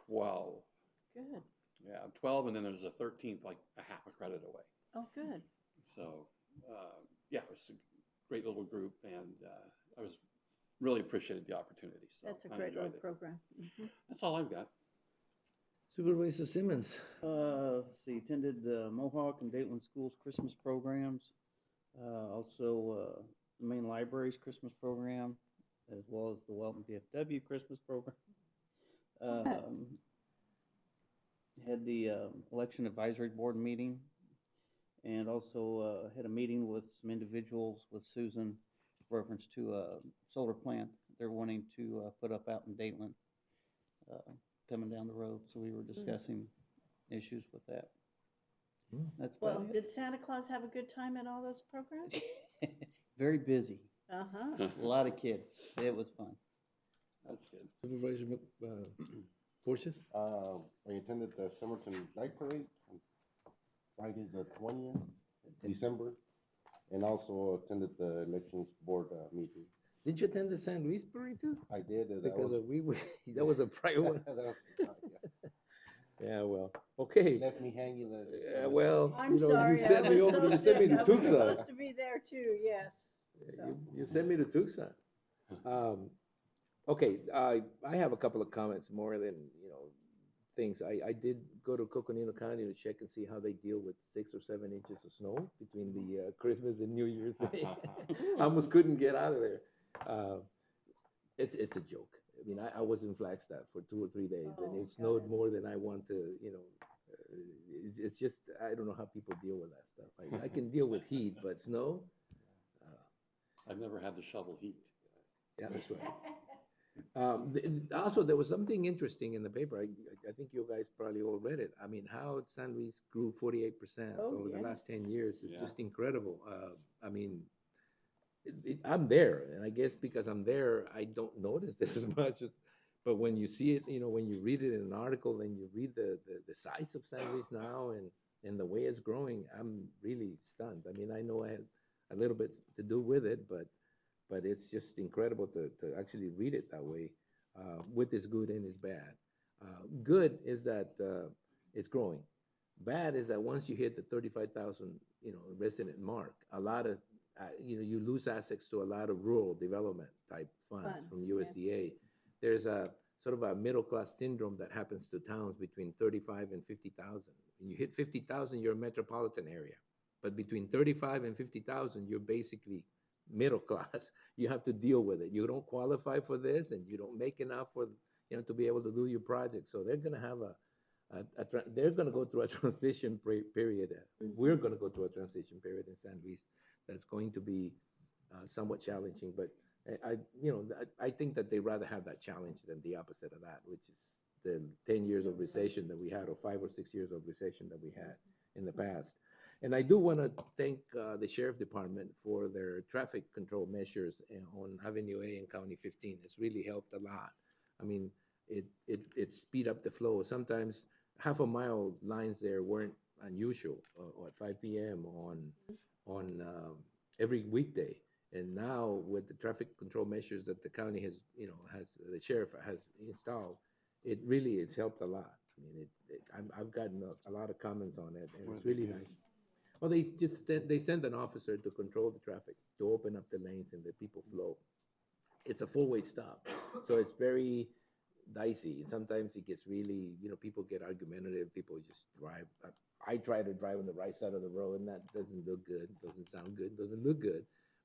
12. Good. Yeah, 12, and then there was a 13th, like a half a credit away. Oh, good. So, yeah, it was a great little group, and I was really appreciated the opportunity. So That's a I great little enjoyed it. program. Mhm. That's all I've got. Supervisor Simmons. Let's see, attended the Mohawk and Dayton Schools Christmas programs. Also, the main library's Christmas program, as well as the Welton VFW Christmas program. Had the election advisory board meeting, and also had a meeting with some individuals with Susan reference to a solar plant they're wanting to put up out in Dayton, coming down the road. So we were discussing issues with that. That's Well, about it. did Santa Claus have a good time at all those programs? Very busy. Uh-huh. A lot of kids. It was fun. That's good. Supervisor Forces? I attended the Somerton Light Parade on Friday the 20th, December, and also attended the Elections Board meeting. Did you attend the San Luis parade too? I did. That Because was, that was a prior one. that was, yeah. Yeah, well, okay. Left me hanging there. Well, I'm you sorry. you sent I me was over, so you sent me sick. to I was Tucson. supposed to be there too, yes. You sent me to Tucson. Okay, I have a couple of comments more than, things. I did go to Coconino County to check and see how they deal with 6 or 7 inches of snow between the Christmas and New Year's Day. I almost couldn't get out of there. It's a joke. I mean, I was in Flagstaff for 2 or 3 days, and it snowed more than I want to, it's just, I don't know how people deal with that stuff. I can deal with heat, but snow? I've never had to shovel heat. Yeah, that's right. Also, there was something interesting in the paper. I think you guys probably all read it. I mean, how San Luis grew 48% Oh, over the yes. last 10 years is Yeah. just incredible. I mean, I'm there, and I guess because I'm there, I don't notice it as much. But when you see it, when you read it in an article and you read the size of San Luis now and the way it's growing, I'm really stunned. I mean, I know I had a little bit to do with it, but it's just incredible to actually read it that way, with its good and its bad. Good is that it's growing. Bad is that once you hit the 35,000, resident mark, a lot of, you lose access to a lot of rural development type funds from yeah. USDA. There's a sort of a middle class syndrome that happens to towns between 35 and 50,000. When you hit 50,000, you're a metropolitan area. But between 35 and 50,000, you're basically middle class. You have to deal with it. You don't qualify for this, and you don't make enough for to be able to do your project. So they're going to have they're going to go through a transition period. We're going to go through a transition period in San Luis that's going to be somewhat challenging. But I think that they rather have that challenge than the opposite of that, which is the 10 years of recession that we had, or 5 or 6 years of recession that we had in the past. And I do want to thank the Sheriff Department for their traffic control measures on Avenue A and County 15. It's really helped a lot. I mean, it speed up the flow. Sometimes half a mile lines there weren't unusual at 5 p.m. on every weekday. And now with the traffic control measures that the county has, the sheriff has installed, it really has helped a lot. I mean, I've gotten a lot of comments on it, and it's really nice. Well, they send an officer to control the traffic, to open up the lanes and let people flow. It's a four-way stop, so it's very dicey. Sometimes it gets really, people get argumentative. People just drive. I try to drive on the right side of the road, and that doesn't look good, doesn't sound good, doesn't look good.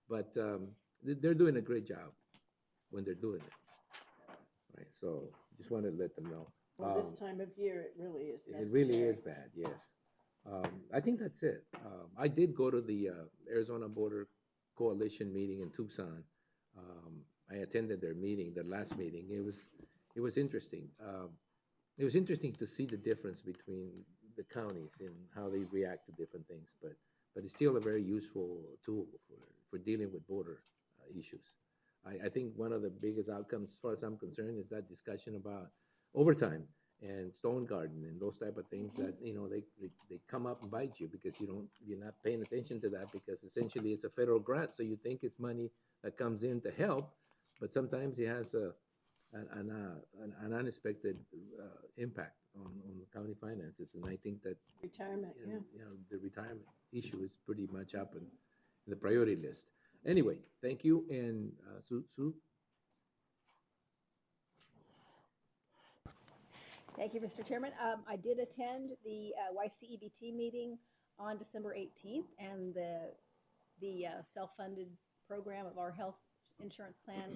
But they're doing a great job when they're doing it. Right. So just wanted to let them know. Well, this time of year, it really is necessary. It really is bad. Yes. I think that's it. I did go to the Arizona Border Coalition meeting in Tucson. I attended their meeting, their last meeting. It was interesting. It was interesting to see the difference between the counties and how they react to different things. But it's still a very useful tool for dealing with border issues. I think one of the biggest outcomes, as far as I'm concerned, is that discussion about overtime and stone garden and those type of things that they come up and bite you because you're not paying attention to that, because essentially it's a federal grant, so you think it's money that comes in to help, but sometimes it has an unexpected impact on the county finances. And I think that Retirement, the retirement issue is pretty much up in the priority list. Anyway, thank you. And Sue? Thank you, Mr. Chairman. I did attend the YCEBT meeting on December 18th, and the self-funded program of our health insurance plan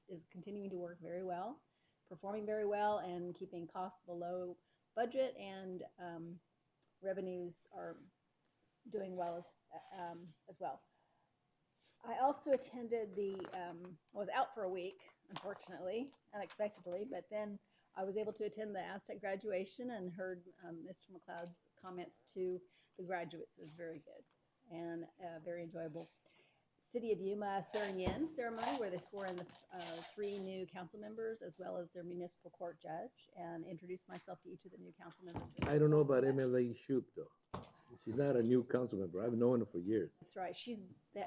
is continuing to work very well, performing very well, and keeping costs below budget, and revenues are doing well as well. I also attended was out for a week, unfortunately, unexpectedly, but then I was able to attend the Aztec graduation and heard Mr. McLeod's comments to the graduates. It was very good and very enjoyable. City of Yuma swearing-in ceremony where they swore in the 3 new council members as well as their municipal court judge, and introduced myself to each of the new council members. I don't know about MLA Shoup, though. She's not a new council member. I've known her for years. That's right. She's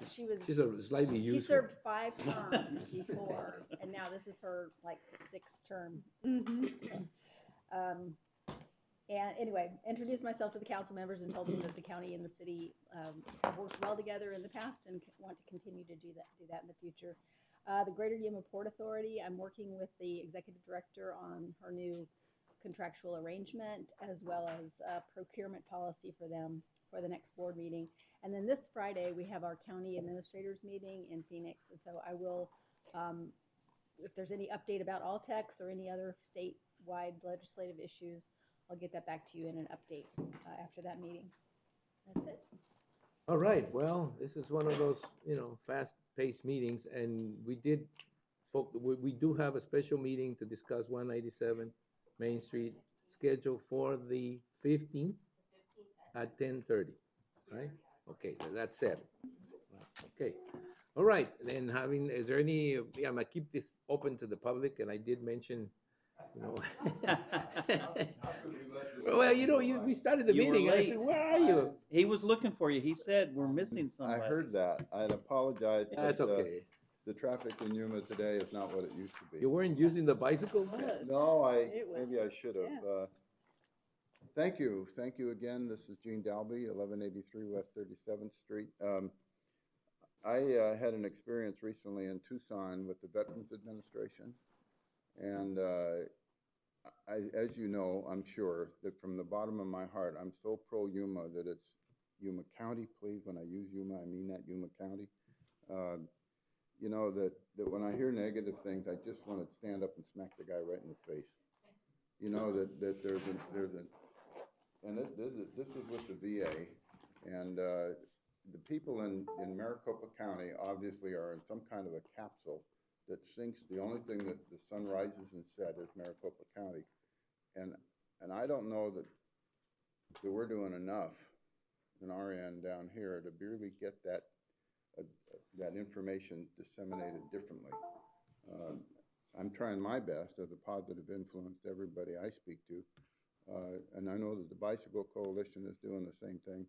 She's a slightly useful. She served 5 terms before, and now this is her 6th term. So, and anyway, introduced myself to the council members and told them that the county and the city have worked well together in the past and want to continue to do that in the future. The Greater Yuma Port Authority, I'm working with the executive director on her new contractual arrangement, as well as procurement policy for them for the next board meeting. And then this Friday, we have our county administrators meeting in Phoenix. And so I will, if there's any update about Altex or any other statewide legislative issues, I'll get that back to you in an update after that meeting. That's it. All right. Well, this is one of those, fast-paced meetings, and we did we do have a special meeting to discuss 197 Main Street scheduled for the 15th at 10:30, right? Okay, so that's set. Okay, all right, then is there any, yeah, I'm gonna keep this open to the public, and I did mention, you know. Well, we started the You were meeting, and I late. said, where are you? He was looking for you. He said, we're missing I somebody. heard that. I'd apologize, That's but okay. the traffic in Yuma today is not what it used to be. You weren't using the bicycle? No, It was- maybe I should have. yeah. Thank you again. This is Gene Dalby, 1183 West 37th Street. I had an experience recently in Tucson with the Veterans Administration, and as you know, I'm sure that from the bottom of my heart, I'm so pro Yuma that it's Yuma County, please. When I use Yuma, I mean that Yuma County. You know, that when I hear negative things, I just want to stand up and smack the guy right in the face. You know, that there's and this was with the VA, and the people in Maricopa County obviously are in some kind of a capsule that sinks. The only thing that the sun rises and sets is Maricopa County, and I don't know that we're doing enough in our end down here to really get that information disseminated differently. I'm trying my best as a positive influence to everybody I speak to, and I know that the Bicycle Coalition is doing the same thing.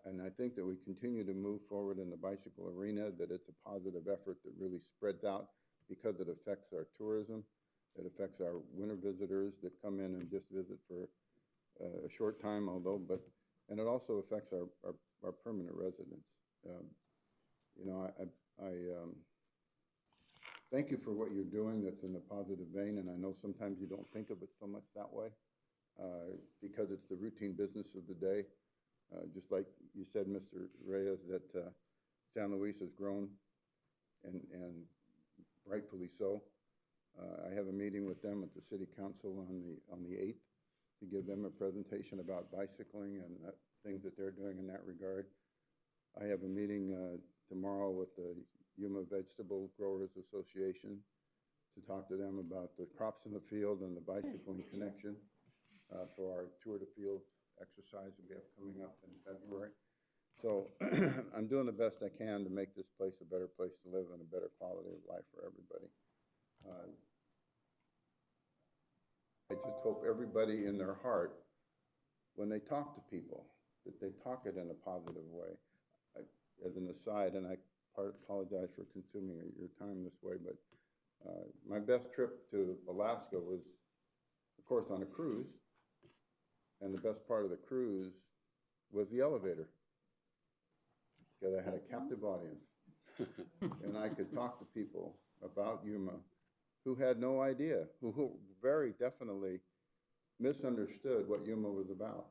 And I think that we continue to move forward in the bicycle arena, that it's a positive effort that really spreads out because it affects our tourism. It affects our winter visitors that come in and just visit for a short time, and it also affects our permanent residents. You know, I thank you for what you're doing that's in a positive vein, and I know sometimes you don't think of it so much that way because it's the routine business of the day. Just like you said, Mr. Reyes, that San Luis has grown, and rightfully so. I have a meeting with them at the City Council on the 8th to give them a presentation about bicycling and things that they're doing in that regard. I have a meeting tomorrow with the Yuma Vegetable Growers Association to talk to them about the crops in the field and the bicycling connection for our Tour de Field exercise that we have coming up in February. So I'm doing the best I can to make this place a better place to live and a better quality of life for everybody. I just hope everybody in their heart, when they talk to people, that they talk it in a positive way. As an aside, and I apologize for consuming your time this way, but my best trip to Alaska was, of course, on a cruise. And the best part of the cruise was the elevator, because I had a captive audience. And I could talk to people about Yuma who had no idea, who very definitely misunderstood what Yuma was about.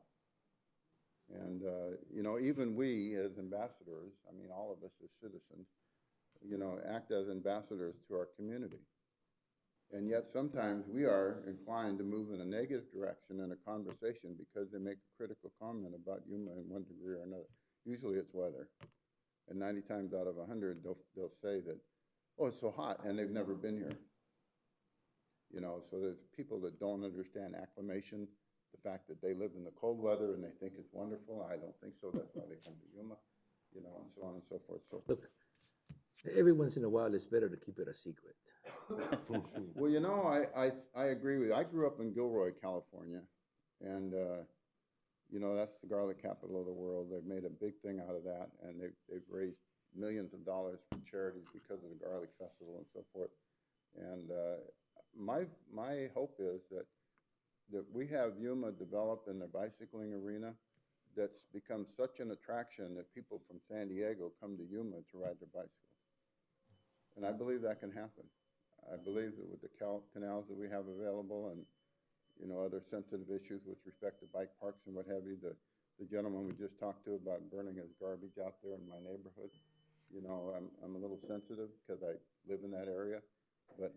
And, you know, even we as ambassadors, I mean, all of us as citizens, you know, act as ambassadors to our community. And yet sometimes we are inclined to move in a negative direction in a conversation because they make a critical comment about Yuma in one degree or another. Usually it's weather. And 90 times out of 100, they'll say that, oh, it's so hot, and they've never been here. You know, so there's people that don't understand acclimation, the fact that they live in the cold weather and they think it's wonderful. I don't think so. That's why they come to Yuma, you know, and so on and so forth. So look, every once in a while, it's better to keep it a secret. Well, you know, I agree with you. I grew up in Gilroy, California, and you know, that's the garlic capital of the world. They've made a big thing out of that, and they've raised millions of dollars for charities because of the garlic festival and so forth. And my hope is that we have Yuma develop in the bicycling arena that's become such an attraction that people from San Diego come to Yuma to ride their bicycles. And I believe that can happen. I believe that with the canals that we have available and, you know, other sensitive issues with respect to bike parks and what have you, the gentleman we just talked to about burning his garbage out there in my neighborhood, you know, I'm a little sensitive because I live in that area. But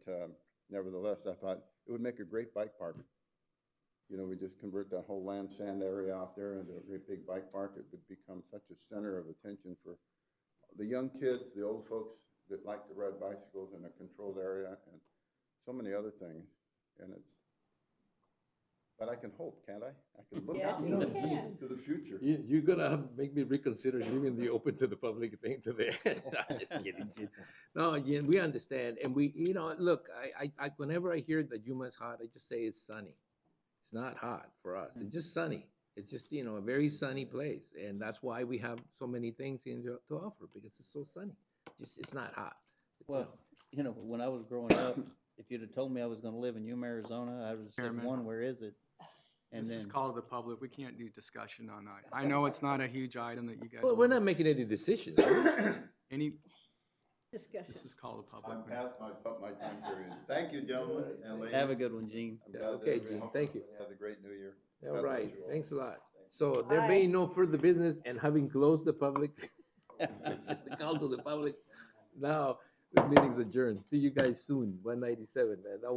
nevertheless, I thought it would make a great bike park. You know, we just convert that whole land sand area out there into a great big bike park. It would become such a center of attention for the young kids, the old folks, that like to ride bicycles in a controlled area and so many other things. And but I can hope, can't I? I can look Yes, out you can. to the future. You're gonna make me reconsider leaving the open to the public thing to the end. I'm just kidding, Gene. No, Gene, we understand, and we, look, whenever I hear that Yuma is hot, I just say it's sunny. It's not hot for us. It's just sunny. It's just, a very sunny place, and that's why we have so many things to offer, because it's so sunny. It's not hot. Well, when I was growing up, if you'd have told me I was gonna live in Yuma, Arizona, I would have said, Chairman. one, where is it? And This then, is call to the public. We can't do discussion on that. I know it's not a huge item that you guys. Well, we're want. not making any decisions. Any, Discussion. this is call to public. I'm past my time period. Thank you, gentlemen and ladies. have a good one, Gene. I'm glad that Okay, everybody Gene, thank you. has a great new year. All God right, bless you all. thanks a lot. So there Aye. being no further business and having closed the public, call to the public, now the meeting's adjourned. See you guys soon, 197, man. That